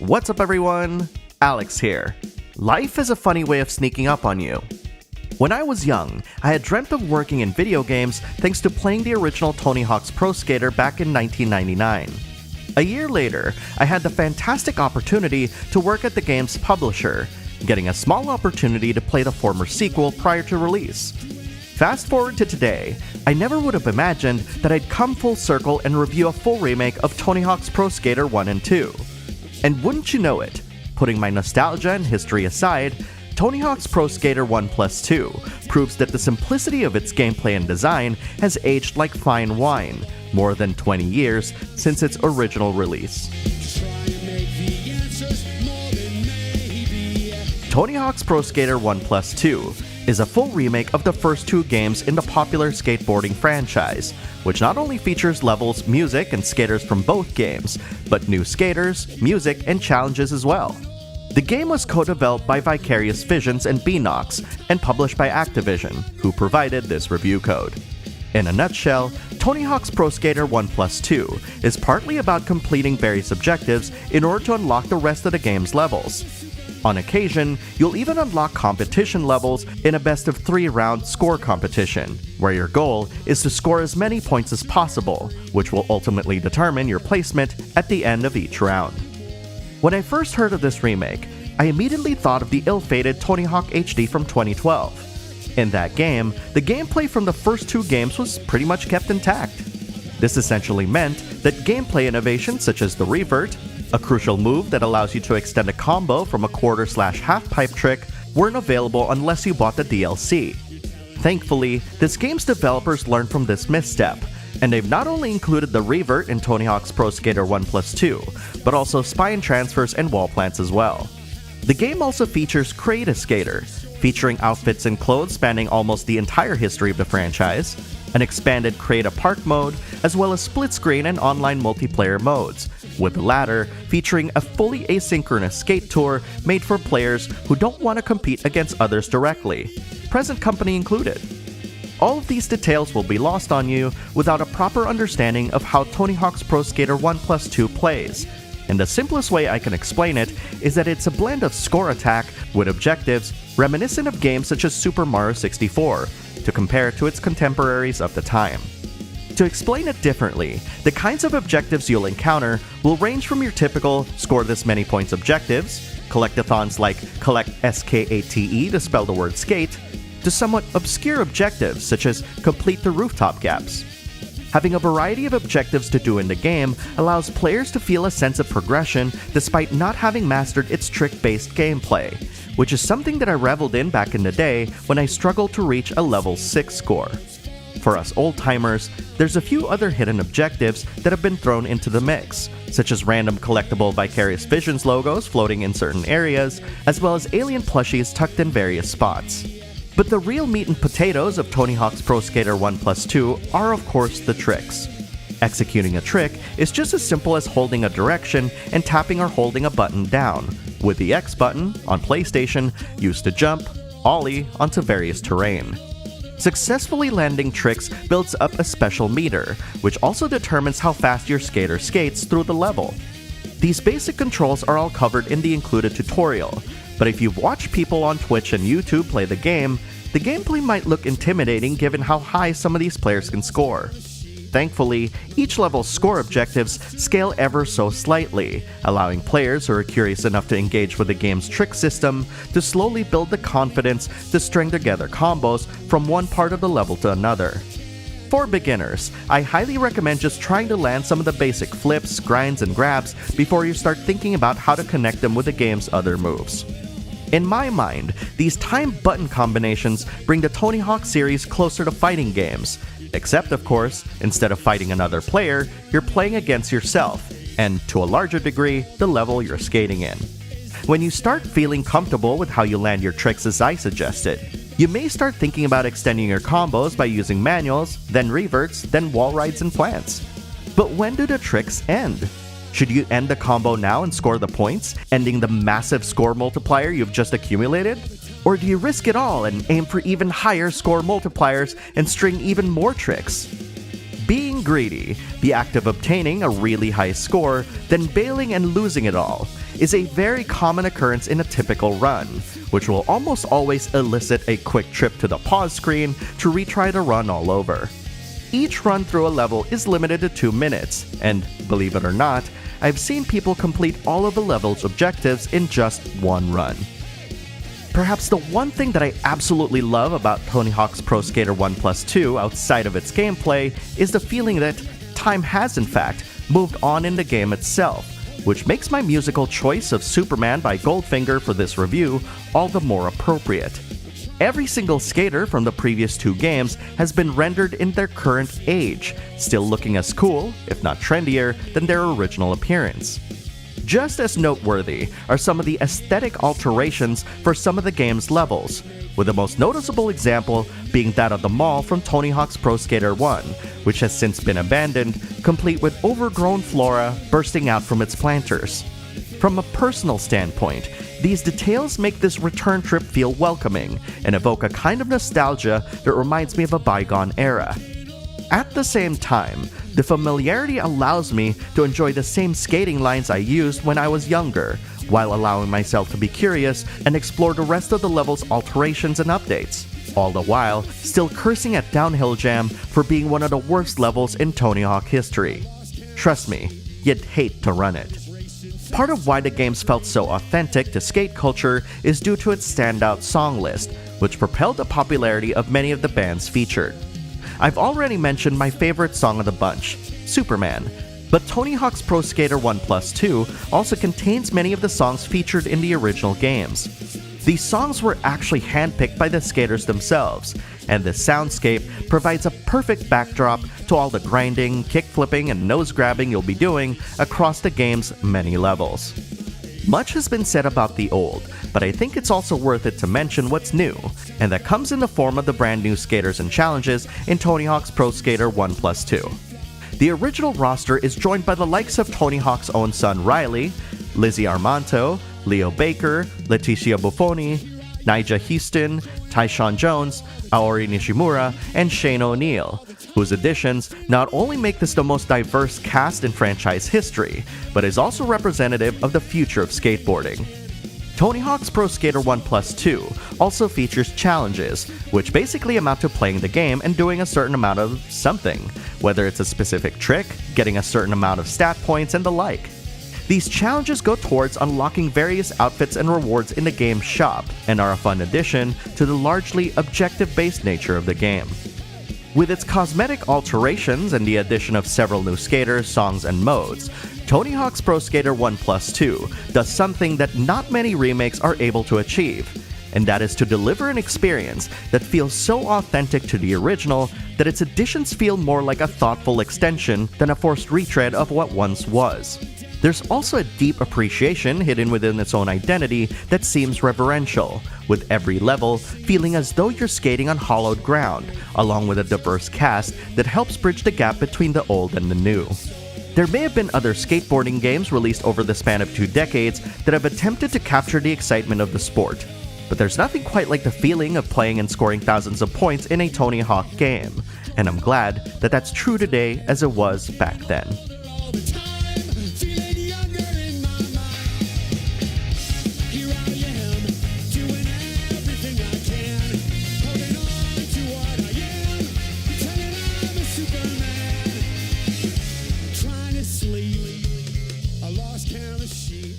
What's up everyone? Alex here. Life is a funny way of sneaking up on you. When I was young, I had dreamt of working in video games thanks to playing the original Tony Hawk's Pro Skater back in 1999. A year later, I had the fantastic opportunity to work at the game's publisher, getting a small opportunity to play the former sequel prior to release. Fast forward to today, I never would have imagined that I'd come full circle and review a full remake of Tony Hawk's Pro Skater 1 and 2. And wouldn't you know it, putting my nostalgia and history aside, Tony Hawk's Pro Skater 1 Plus 2 proves that the simplicity of its gameplay and design has aged like fine wine, more than 20 years since its original release. Tony Hawk's Pro Skater 1 Plus 2 is a full remake of the first two games in the popular skateboarding franchise, which not only features levels, music, and skaters from both games, but new skaters, music, and challenges as well. The game was co-developed by Vicarious Visions and Beenox and published by Activision, who provided this review code. In a nutshell, Tony Hawk's Pro Skater 1 Plus 2 is partly about completing various objectives in order to unlock the rest of the game's levels. On occasion, you'll even unlock competition levels in a best-of-3 round score competition, where your goal is to score as many points as possible, which will ultimately determine your placement at the end of each round. When I first heard of this remake, I immediately thought of the ill-fated Tony Hawk HD from 2012. In that game, the gameplay from the first two games was pretty much kept intact. This essentially meant that gameplay innovations such as the revert, a crucial move that allows you to extend a combo from a quarter/half pipe trick, weren't available unless you bought the DLC. Thankfully, this game's developers learned from this misstep, and they've not only included the revert in Tony Hawk's Pro Skater 1 Plus 2, but also spine transfers and wall plants as well. The game also features Create a Skater, featuring outfits and clothes spanning almost the entire history of the franchise, an expanded Create a Park mode, as well as split screen and online multiplayer modes, with the latter featuring a fully asynchronous skate tour made for players who don't want to compete against others directly, present company included. All of these details will be lost on you without a proper understanding of how Tony Hawk's Pro Skater 1 Plus 2 plays, and the simplest way I can explain it is that it's a blend of score attack with objectives reminiscent of games such as Super Mario 64, to compare to its contemporaries of the time. To explain it differently, the kinds of objectives you'll encounter will range from your typical score this many points objectives, collectathons like collect SKATE to spell the word skate, to somewhat obscure objectives such as complete the rooftop gaps. Having a variety of objectives to do in the game allows players to feel a sense of progression despite not having mastered its trick-based gameplay, which is something that I reveled in back in the day when I struggled to reach a level 6 score. For us old-timers, there's a few other hidden objectives that have been thrown into the mix, such as random collectible Vicarious Visions logos floating in certain areas, as well as alien plushies tucked in various spots. But the real meat and potatoes of Tony Hawk's Pro Skater 1 Plus 2 are of course the tricks. Executing a trick is just as simple as holding a direction and tapping or holding a button down, with the X button, on PlayStation, used to jump, ollie onto various terrain. Successfully landing tricks builds up a special meter, which also determines how fast your skater skates through the level. These basic controls are all covered in the included tutorial, but if you've watched people on Twitch and YouTube play the gameplay might look intimidating given how high some of these players can score. Thankfully, each level's score objectives scale ever so slightly, allowing players who are curious enough to engage with the game's trick system to slowly build the confidence to string together combos from one part of the level to another. For beginners, I highly recommend just trying to land some of the basic flips, grinds, and grabs before you start thinking about how to connect them with the game's other moves. In my mind, these timed button combinations bring the Tony Hawk series closer to fighting games, except of course, instead of fighting another player, you're playing against yourself, and to a larger degree, the level you're skating in. When you start feeling comfortable with how you land your tricks as I suggested, you may start thinking about extending your combos by using manuals, then reverts, then wall rides and plants. But when do the tricks end? Should you end the combo now and score the points, ending the massive score multiplier you've just accumulated? Or do you risk it all and aim for even higher score multipliers and string even more tricks? Being Being greedy, the act of obtaining a really high score, then bailing and losing it all, is a very common occurrence in a typical run, which will almost always elicit a quick trip to the pause screen to retry the run all over. Each run through a level is limited to 2 minutes, and believe it or not, I've seen people complete all of the level's objectives in just one run. Perhaps the one thing that I absolutely love about Tony Hawk's Pro Skater 1+2 outside of its gameplay is the feeling that time has in fact moved on in the game itself, which makes my musical choice of Superman by Goldfinger for this review all the more appropriate. Every single skater from the previous 2 games has been rendered in their current age, still looking as cool, if not trendier, than their original appearance. Just as noteworthy are some of the aesthetic alterations for some of the game's levels, with the most noticeable example being that of the mall from Tony Hawk's Pro Skater 1, which has since been abandoned, complete with overgrown flora bursting out from its planters. From a personal standpoint, these details make this return trip feel welcoming and evoke a kind of nostalgia that reminds me of a bygone era. At the same time, the familiarity allows me to enjoy the same skating lines I used when I was younger, while allowing myself to be curious and explore the rest of the level's alterations and updates, all the while still cursing at Downhill Jam for being one of the worst levels in Tony Hawk history. Trust me, you'd hate to run it. Part of why the games felt so authentic to skate culture is due to its standout song list, which propelled the popularity of many of the bands featured. I've already mentioned my favorite song of the bunch, Superman, but Tony Hawk's Pro Skater 1+2 also contains many of the songs featured in the original games. These songs were actually handpicked by the skaters themselves, and this soundscape provides a perfect backdrop to all the grinding, kick-flipping, and nose-grabbing you'll be doing across the game's many levels. Much has been said about the old, but I think it's also worth it to mention what's new, and that comes in the form of the brand new skaters and challenges in Tony Hawk's Pro Skater 1+2. The original roster is joined by the likes of Tony Hawk's own son Riley, Lizzie Armanto, Leo Baker, Leticia Buffoni, Nyjah Houston, Tyshawn Jones, Aori Nishimura, and Shane O'Neill, whose additions not only make this the most diverse cast in franchise history, but is also representative of the future of skateboarding. Tony Hawk's Pro Skater 1+2 also features challenges, which basically amount to playing the game and doing a certain amount of something, whether it's a specific trick, getting a certain amount of stat points, and the like. These challenges go towards unlocking various outfits and rewards in the game's shop, and are a fun addition to the largely objective-based nature of the game. With its cosmetic alterations and the addition of several new skaters, songs, and modes, Tony Hawk's Pro Skater 1+2 does something that not many remakes are able to achieve, and that is to deliver an experience that feels so authentic to the original that its additions feel more like a thoughtful extension than a forced retread of what once was. There's also a deep appreciation hidden within its own identity that seems reverential, with every level feeling as though you're skating on hallowed ground, along with a diverse cast that helps bridge the gap between the old and the new. There may have been other skateboarding games released over the span of 2 decades that have attempted to capture the excitement of the sport, but there's nothing quite like the feeling of playing and scoring thousands of points in a Tony Hawk game, and I'm glad that that's true today as it was back then. I lost count of sheep.